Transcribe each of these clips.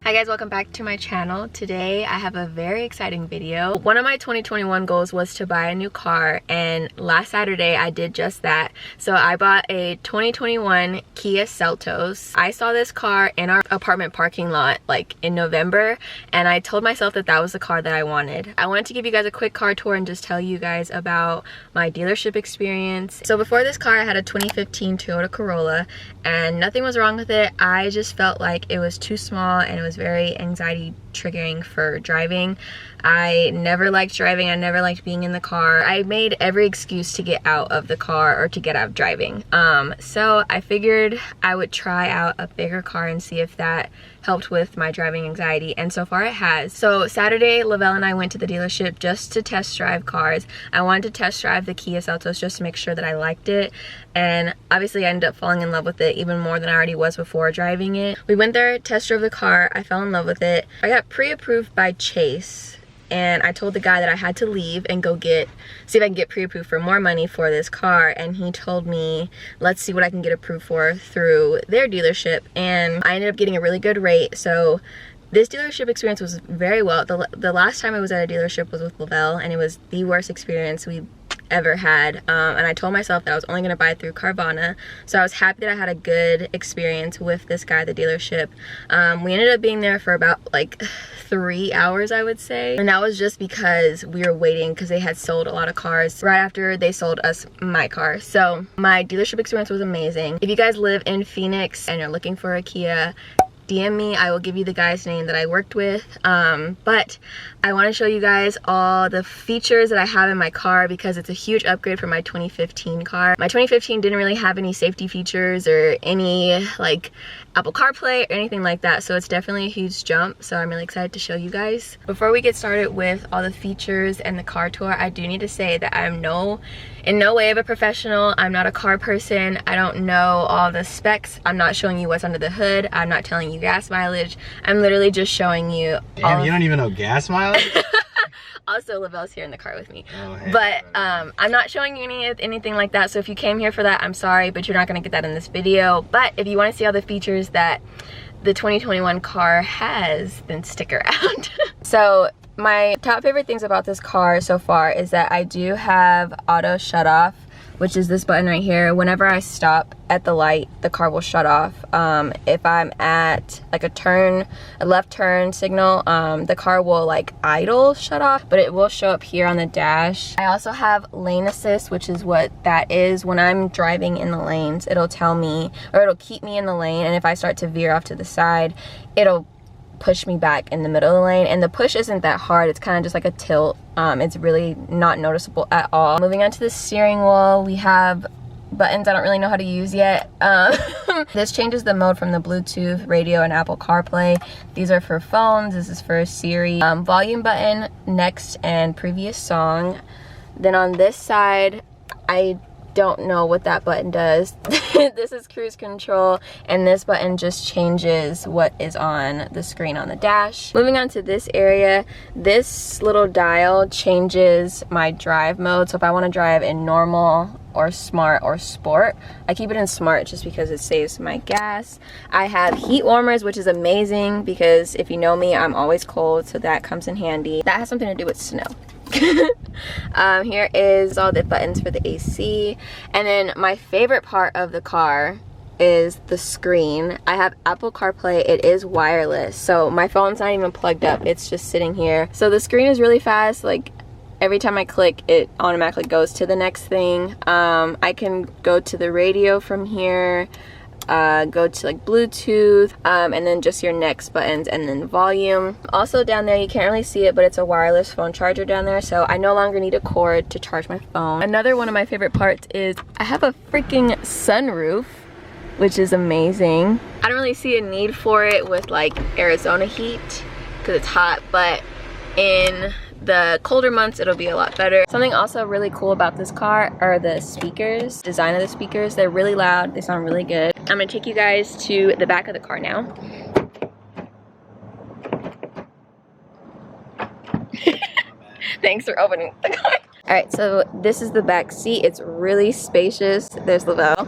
Hi guys, welcome back to my channel. Today I have a very exciting video. One of my 2021 goals was to buy a new car, and last Saturday I did just that. So I bought a 2021 Kia Seltos. I saw this car in our apartment parking lot like in November, and I told myself that that was the car that I wanted. I wanted to give you guys a quick car tour and just tell you guys about my dealership experience. So before this car I had a 2015 Toyota Corolla, and nothing was wrong with it. I just felt like it was too small and it was very anxiety triggering for driving. I never liked driving. I never liked being in the car. I made every excuse to get out of the car or to get out of driving. So I figured I would try out a bigger car and see if that helped with my driving anxiety, and so far it has. So Saturday, Lavelle and I went to the dealership just to test drive cars. I wanted to test drive the Kia Seltos just to make sure that I liked it, and obviously I ended up falling in love with it even more than I already was before driving it. We went there, test drove the car. I fell in love with it. I got pre-approved by Chase, and I told the guy that I had to leave and go see if I can get pre-approved for more money for this car, and he told me let's see what I can get approved for through their dealership, and I ended up getting a really good rate. So this dealership experience was very well. The last time I was at a dealership was with Lavelle, and it was the worst experience we ever had, and I told myself that I was only going to buy it through Carvana, so I was happy that I had a good experience with this guy at the dealership. We ended up being there for about like 3 hours, I would say, and that was just because we were waiting because they had sold a lot of cars right after they sold us my car. So my dealership experience was amazing. If you guys live in Phoenix and you're looking for a Kia, DM me. I will give you the guy's name that I worked with. But I want to show you guys all the features that I have in my car because it's a huge upgrade from my 2015 car. My 2015 didn't really have any safety features or any like Apple CarPlay or anything like that, so it's definitely a huge jump. So I'm really excited to show you guys. Before we get started with all the features and the car tour, I do need to say that I'm in no way of a professional. I'm not a car person. I don't know all the specs. I'm not showing you what's under the hood. I'm not telling you gas mileage. I'm literally just showing you. Damn, you don't even know gas mileage? Also, Lavelle's here in the car with me. Oh, hey, but I'm not showing you anything like that, so if you came here for that, I'm sorry, but you're not going to get that in this video. But if you want to see all the features that the 2021 car has, then stick around. So my top favorite things about this car so far is that I do have auto shut off, which is this button right here. Whenever I stop at the light, the car will shut off. If I'm at like a left turn signal, the car will like idle shut off, but it will show up here on the dash. I also have lane assist, which is what that is. When I'm driving in the lanes, it'll tell me, or it'll keep me in the lane, and if I start to veer off to the side, it'll push me back in the middle of the lane. And the push isn't that hard, it's kind of just like a tilt. It's really not noticeable at all. Moving on to the steering wheel, we have buttons I don't really know how to use yet. This changes the mode from the Bluetooth, radio, and Apple CarPlay. These are for phones. This is for Siri. Volume button, next and previous song. Then on this side, I don't know what that button does. This is cruise control, and this button just changes what is on the screen on the dash. Moving on to this area, this little dial changes my drive mode. So if I want to drive in normal or smart or sport, I keep it in smart just because it saves my gas. I have heat warmers, which is amazing because if you know me, I'm always cold, so that comes in handy. That has something to do with snow. Here is all the buttons for the AC, and then my favorite part of the car is the screen. I have Apple CarPlay. It is wireless, so my phone's not even plugged up, it's just sitting here. So the screen is really fast. Like every time I click, it automatically goes to the next thing. I can go to the radio from here, go to like Bluetooth, and then just your next buttons, and then volume. Also down there, you can't really see it, but it's a wireless phone charger down there, so I no longer need a cord to charge my phone. Another one of my favorite parts is I have a freaking sunroof, which is amazing. I don't really see a need for it with like Arizona heat because it's hot, but in the colder months it'll be a lot better. Something also really cool about this car are the speakers. Design of the speakers, they're really loud, they sound really good. I'm gonna take you guys to the back of the car now. Thanks for opening the car. All right, so this is the back seat. It's really spacious. There's Lavelle.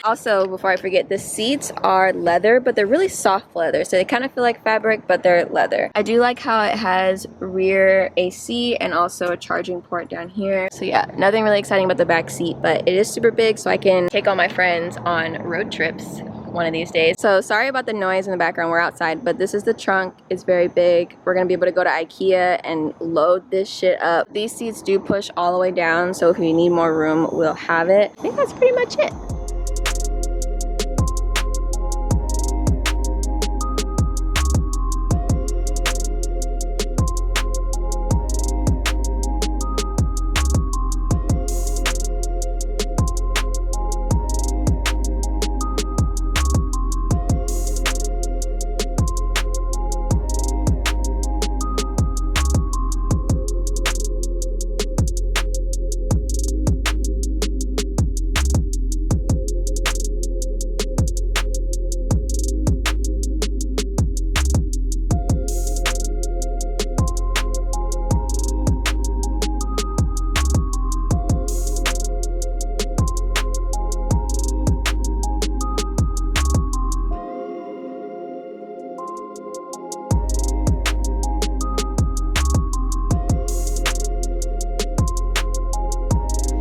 Also, before I forget, the seats are leather, but they're really soft leather, so they kind of feel like fabric, but they're leather. I do like how it has rear AC and also a charging port down here. So yeah, nothing really exciting about the back seat, but it is super big, so I can take all my friends on road trips one of these days. So sorry about the noise in the background, we're outside, but this is the trunk. It's very big. We're gonna be able to go to IKEA and load this shit up. These seats do push all the way down, so if we need more room, we'll have it. I think that's pretty much it.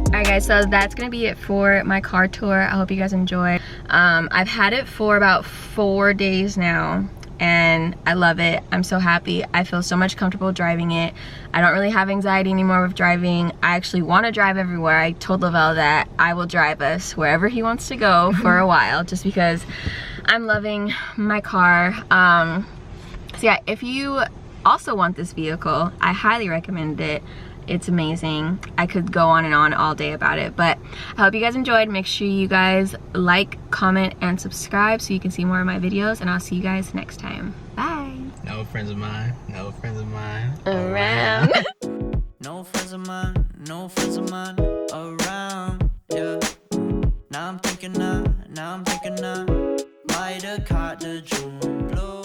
Alright guys, so that's gonna be it for my car tour. I hope you guys enjoy. I've had it for about 4 days now and I love it. I'm so happy. I feel so much comfortable driving it. I don't really have anxiety anymore with driving. I actually want to drive everywhere. I told Lavelle that I will drive us wherever he wants to go for a while, just because I'm loving my car. So yeah, if you also want this vehicle, I highly recommend it. It's amazing. I could go on and on all day about it, but I hope you guys enjoyed. Make sure you guys like, comment, and subscribe so you can see more of my videos, and I'll see you guys next time. Bye. No friends of mine, no friends of mine Around. No friends of mine, no friends of mine around, yeah. Now I'm thinking, might have caught the June blue.